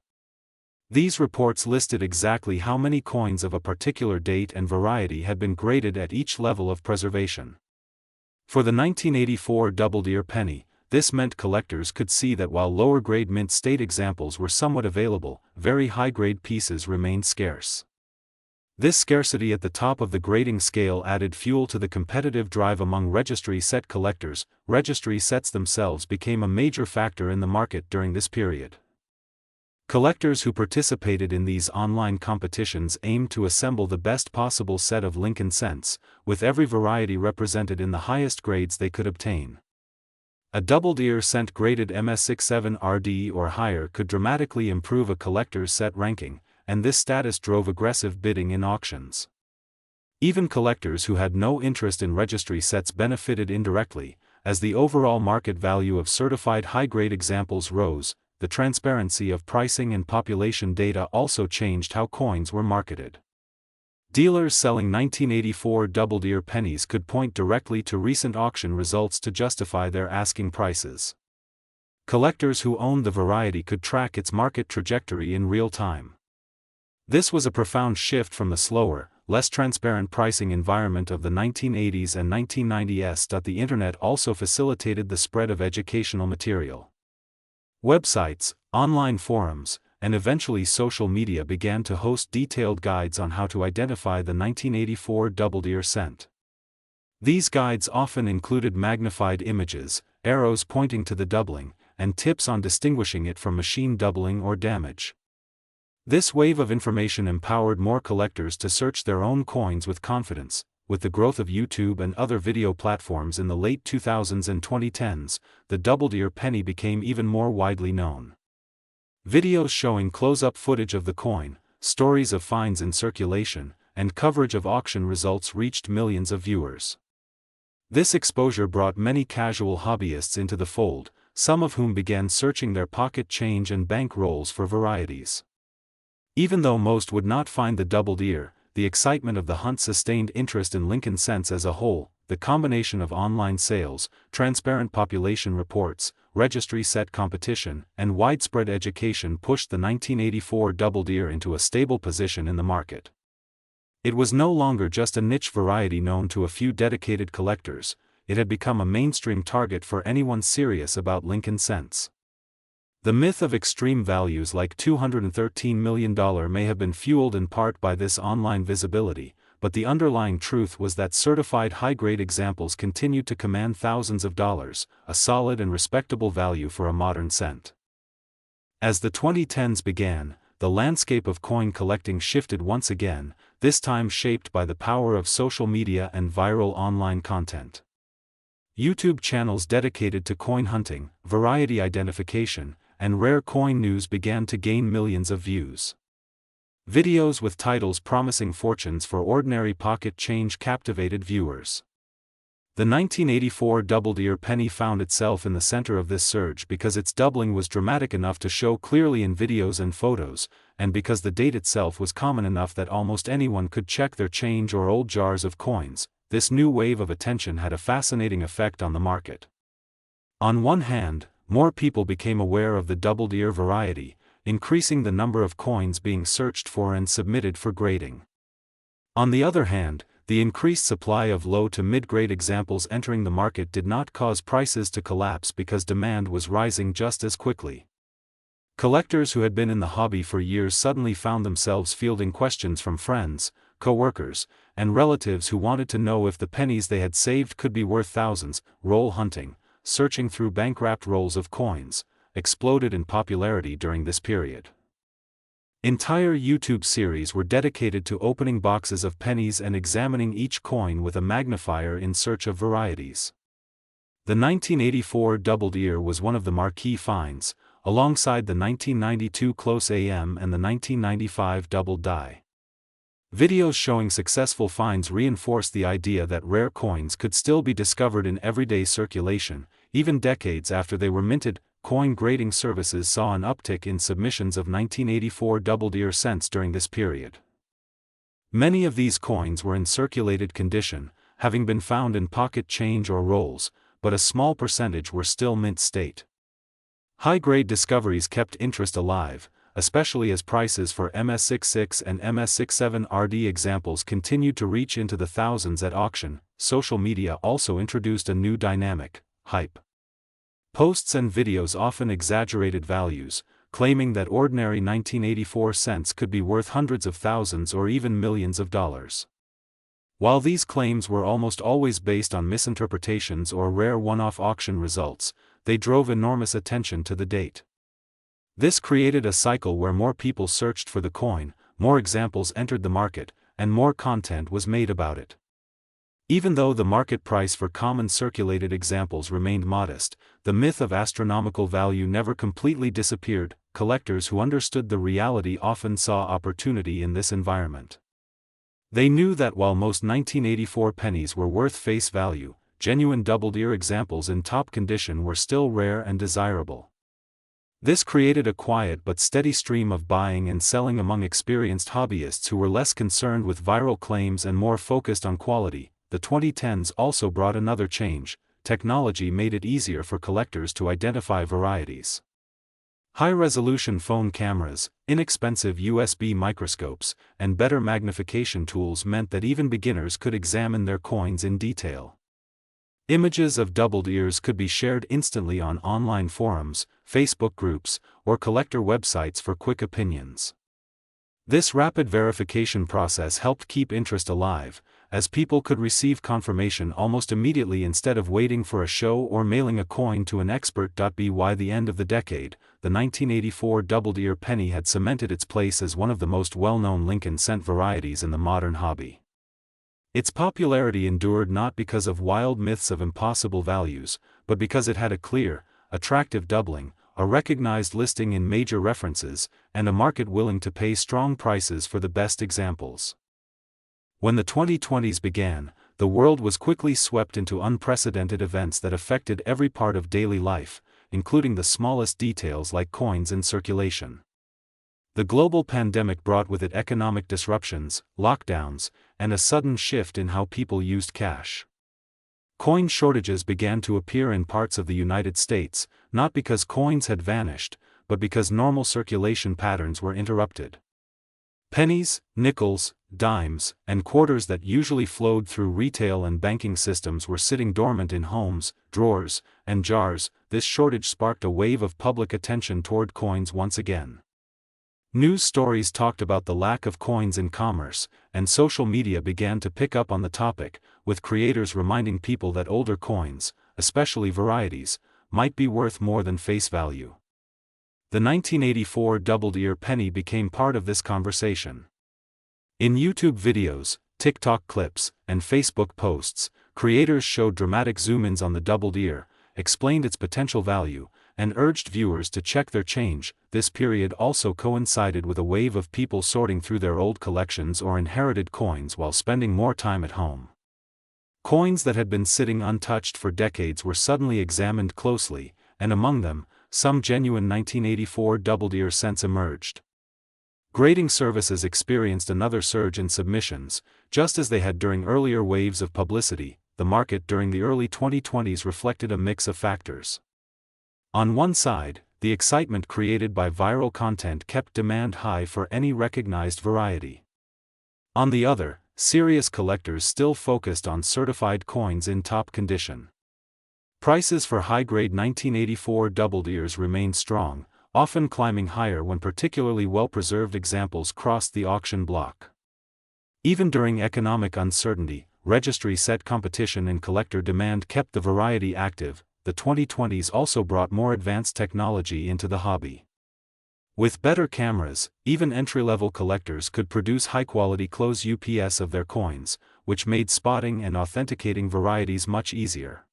These reports listed exactly how many coins of a particular date and variety had been graded at each level of preservation. For the 1984 doubled ear penny, this meant collectors could see that while lower-grade mint state examples were somewhat available, very high-grade pieces remained scarce. This scarcity at the top of the grading scale added fuel to the competitive drive among registry set collectors. Registry sets themselves became a major factor in the market during this period. Collectors who participated in these online competitions aimed to assemble the best possible set of Lincoln cents, with every variety represented in the highest grades they could obtain. A doubled ear cent graded MS67RD or higher could dramatically improve a collector's set ranking, and this status drove aggressive bidding in auctions. Even collectors who had no interest in registry sets benefited indirectly, as the overall market value of certified high-grade examples rose. The transparency of pricing and population data also changed how coins were marketed. Dealers selling 1984 doubled ear pennies could point directly to recent auction results to justify their asking prices. Collectors who owned the variety could track its market trajectory in real time. This was a profound shift from the slower, less transparent pricing environment of the 1980s and 1990s. The Internet also facilitated the spread of educational material. Websites, online forums, and eventually social media began to host detailed guides on how to identify the 1984 doubled ear cent. These guides often included magnified images, arrows pointing to the doubling, and tips on distinguishing it from machine doubling or damage. This wave of information empowered more collectors to search their own coins with confidence. With the growth of YouTube and other video platforms in the late 2000s and 2010s, the doubled ear penny became even more widely known. Videos showing close-up footage of the coin, stories of finds in circulation, and coverage of auction results reached millions of viewers. This exposure brought many casual hobbyists into the fold, some of whom began searching their pocket change and bank rolls for varieties. Even though most would not find the doubled ear, the excitement of the hunt sustained interest in Lincoln cents as a whole. The combination of online sales, transparent population reports, registry set competition, and widespread education pushed the 1984 doubled ear into a stable position in the market. It was no longer just a niche variety known to a few dedicated collectors, it had become a mainstream target for anyone serious about Lincoln cents. The myth of extreme values like $213 million may have been fueled in part by this online visibility, but the underlying truth was that certified high-grade examples continued to command thousands of dollars, a solid and respectable value for a modern cent. As the 2010s began, the landscape of coin collecting shifted once again, this time shaped by the power of social media and viral online content. YouTube channels dedicated to coin hunting, variety identification, and rare coin news began to gain millions of views. Videos with titles promising fortunes for ordinary pocket change captivated viewers. The 1984 double-ear penny found itself in the center of this surge because its doubling was dramatic enough to show clearly in videos and photos, and because the date itself was common enough that almost anyone could check their change or old jars of coins. This new wave of attention had a fascinating effect on the market. On one hand, more people became aware of the double-ear variety, increasing the number of coins being searched for and submitted for grading. On the other hand, the increased supply of low to mid-grade examples entering the market did not cause prices to collapse because demand was rising just as quickly. Collectors who had been in the hobby for years suddenly found themselves fielding questions from friends, co-workers, and relatives who wanted to know if the pennies they had saved could be worth thousands. Roll hunting, searching through bank-wrapped rolls of coins, exploded in popularity during this period. Entire YouTube series were dedicated to opening boxes of pennies and examining each coin with a magnifier in search of varieties. The 1984 double-ear was one of the marquee finds, alongside the 1992 close AM and the 1995 double die. Videos showing successful finds reinforced the idea that rare coins could still be discovered in everyday circulation, even decades after they were minted. Coin grading services saw an uptick in submissions of 1984 double-ear cents during this period. Many of these coins were in circulated condition, having been found in pocket change or rolls, but a small percentage were still mint state. High-grade discoveries kept interest alive, especially as prices for MS66 and MS67RD examples continued to reach into the thousands at auction. Social media also introduced a new dynamic: hype. Posts and videos often exaggerated values, claiming that ordinary 1984 cents could be worth hundreds of thousands or even millions of dollars. While these claims were almost always based on misinterpretations or rare one-off auction results, they drove enormous attention to the date. This created a cycle where more people searched for the coin, more examples entered the market, and more content was made about it. Even though the market price for common circulated examples remained modest, the myth of astronomical value never completely disappeared. Collectors who understood the reality often saw opportunity in this environment. They knew that while most 1984 pennies were worth face value, genuine double-ear examples in top condition were still rare and desirable. This created a quiet but steady stream of buying and selling among experienced hobbyists who were less concerned with viral claims and more focused on quality. The 2010s also brought another change. Technology made it easier for collectors to identify varieties. High-resolution phone cameras, inexpensive USB microscopes, and better magnification tools meant that even beginners could examine their coins in detail. Images of doubled ears could be shared instantly on online forums, Facebook groups, or collector websites for quick opinions. This rapid verification process helped keep interest alive, as people could receive confirmation almost immediately instead of waiting for a show or mailing a coin to an expert. By the end of the decade, the 1984 double-ear penny had cemented its place as one of the most well-known Lincoln cent varieties in the modern hobby. Its popularity endured not because of wild myths of impossible values, but because it had a clear, attractive doubling, a recognized listing in major references, and a market willing to pay strong prices for the best examples. When the 2020s began, the world was quickly swept into unprecedented events that affected every part of daily life, including the smallest details like coins in circulation. The global pandemic brought with it economic disruptions, lockdowns, and a sudden shift in how people used cash. Coin shortages began to appear in parts of the United States, not because coins had vanished, but because normal circulation patterns were interrupted. Pennies, nickels, dimes, and quarters that usually flowed through retail and banking systems were sitting dormant in homes, drawers, and jars. This shortage sparked a wave of public attention toward coins once again. News stories talked about the lack of coins in commerce, and social media began to pick up on the topic, with creators reminding people that older coins, especially varieties, might be worth more than face value. The 1984 double-ear penny became part of this conversation. In YouTube videos, TikTok clips, and Facebook posts, creators showed dramatic zoom-ins on the doubled ear, explained its potential value, and urged viewers to check their change. This period also coincided with a wave of people sorting through their old collections or inherited coins while spending more time at home. Coins that had been sitting untouched for decades were suddenly examined closely, and among them, some genuine 1984 doubled-ear cents emerged. Grading services experienced another surge in submissions, just as they had during earlier waves of publicity. The market during the early 2020s reflected a mix of factors. On one side, the excitement created by viral content kept demand high for any recognized variety. On the other, serious collectors still focused on certified coins in top condition. Prices for high-grade 1984 doubled ears remained strong, often climbing higher when particularly well-preserved examples crossed the auction block. Even during economic uncertainty, registry-set competition and collector demand kept the variety active. The 2020s also brought more advanced technology into the hobby. With better cameras, even entry-level collectors could produce high-quality close UPS of their coins, which made spotting and authenticating varieties much easier.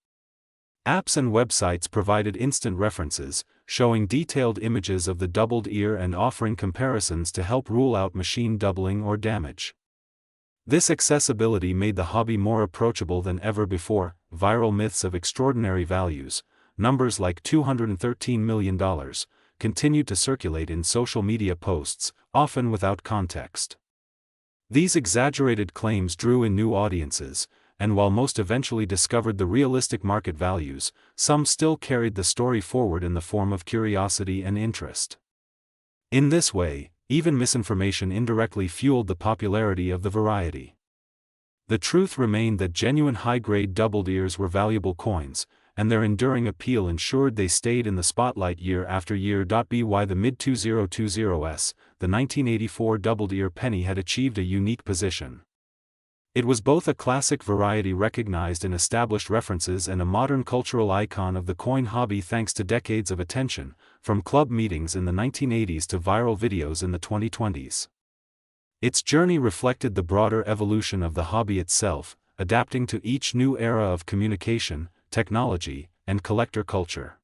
Apps and websites provided instant references, showing detailed images of the doubled ear and offering comparisons to help rule out machine doubling or damage. This accessibility made the hobby more approachable than ever before. Viral myths of extraordinary values, numbers like $213 million, continued to circulate in social media posts, often without context. These exaggerated claims drew in new audiences, and while most eventually discovered the realistic market values, some still carried the story forward in the form of curiosity and interest. In this way, even misinformation indirectly fueled the popularity of the variety. The truth remained that genuine high-grade doubled ears were valuable coins, and their enduring appeal ensured they stayed in the spotlight year after year. By the mid-2020s, the 1984 doubled ear penny had achieved a unique position. It was both a classic variety recognized in established references and a modern cultural icon of the coin hobby thanks to decades of attention, from club meetings in the 1980s to viral videos in the 2020s. Its journey reflected the broader evolution of the hobby itself, adapting to each new era of communication, technology, and collector culture.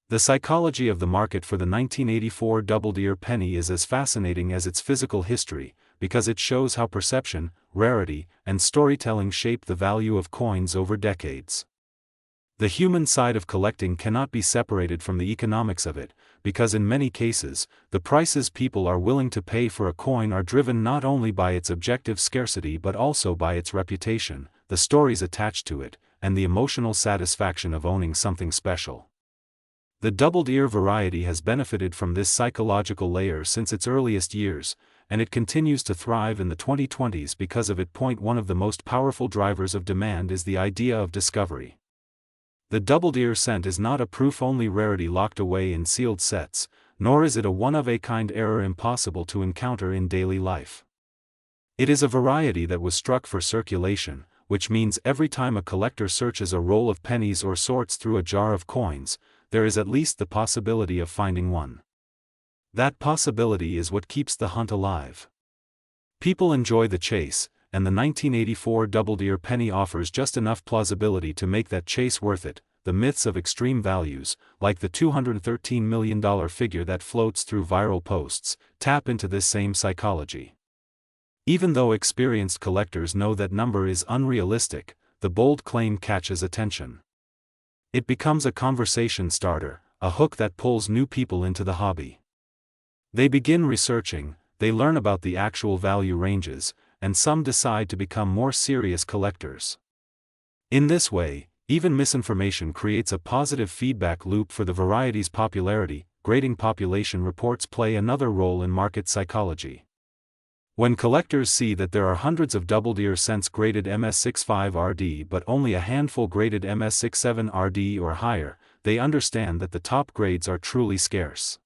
The psychology of the market for the 1984 doubled ear penny is as fascinating as its physical history, because it shows how perception, rarity, and storytelling shape the value of coins over decades. The human side of collecting cannot be separated from the economics of it, because in many cases, the prices people are willing to pay for a coin are driven not only by its objective scarcity but also by its reputation, the stories attached to it, and the emotional satisfaction of owning something special. The doubled ear variety has benefited from this psychological layer since its earliest years, and it continues to thrive in the 2020s because of it. One of the most powerful drivers of demand is the idea of discovery. The doubled ear cent is not a proof-only rarity locked away in sealed sets, nor is it a one-of-a-kind error impossible to encounter in daily life. It is a variety that was struck for circulation, which means every time a collector searches a roll of pennies or sorts through a jar of coins, there is at least the possibility of finding one. That possibility is what keeps the hunt alive. People enjoy the chase, and the 1984 doubled ear penny offers just enough plausibility to make that chase worth it. The myths of extreme values, like the $213 million figure that floats through viral posts, tap into this same psychology. Even though experienced collectors know that number is unrealistic, the bold claim catches attention. It becomes a conversation starter, a hook that pulls new people into the hobby. They begin researching, they learn about the actual value ranges, and some decide to become more serious collectors. In this way, even misinformation creates a positive feedback loop for the variety's popularity. Grading population reports play another role in market psychology. When collectors see that there are hundreds of doubled ear cents graded MS65RD but only a handful graded MS67RD or higher, they understand that the top grades are truly scarce.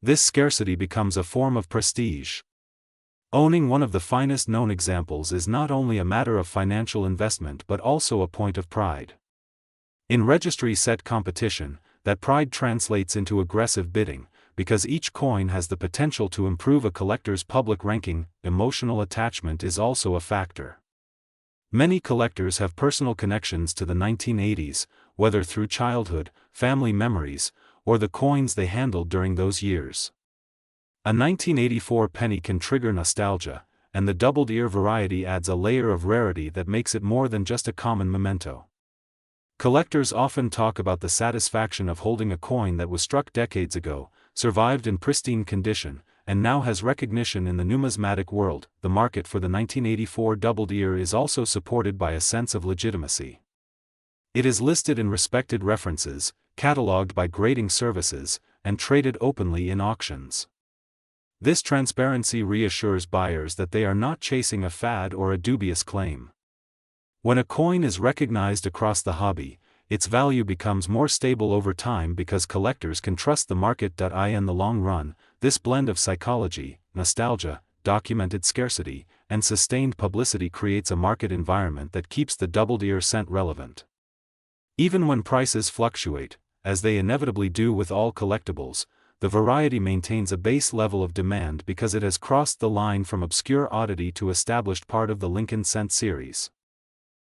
This scarcity becomes a form of prestige. Owning one of the finest known examples is not only a matter of financial investment but also a point of pride. In registry set competition, that pride translates into aggressive bidding, because each coin has the potential to improve a collector's public ranking. Emotional attachment is also a factor. Many collectors have personal connections to the 1980s, whether through childhood, family memories, or the coins they handled during those years. A 1984 penny can trigger nostalgia, and the doubled ear variety adds a layer of rarity that makes it more than just a common memento. Collectors often talk about the satisfaction of holding a coin that was struck decades ago, survived in pristine condition, and now has recognition in the numismatic world. The market for the 1984 doubled ear is also supported by a sense of legitimacy. It is listed in respected references, catalogued by grading services, and traded openly in auctions. This transparency reassures buyers that they are not chasing a fad or a dubious claim. When a coin is recognized across the hobby, its value becomes more stable over time because collectors can trust the market. In the long run, this blend of psychology, nostalgia, documented scarcity, and sustained publicity creates a market environment that keeps the doubled ear cent relevant. Even when prices fluctuate, as they inevitably do with all collectibles, the variety maintains a base level of demand because it has crossed the line from obscure oddity to established part of the Lincoln cent series.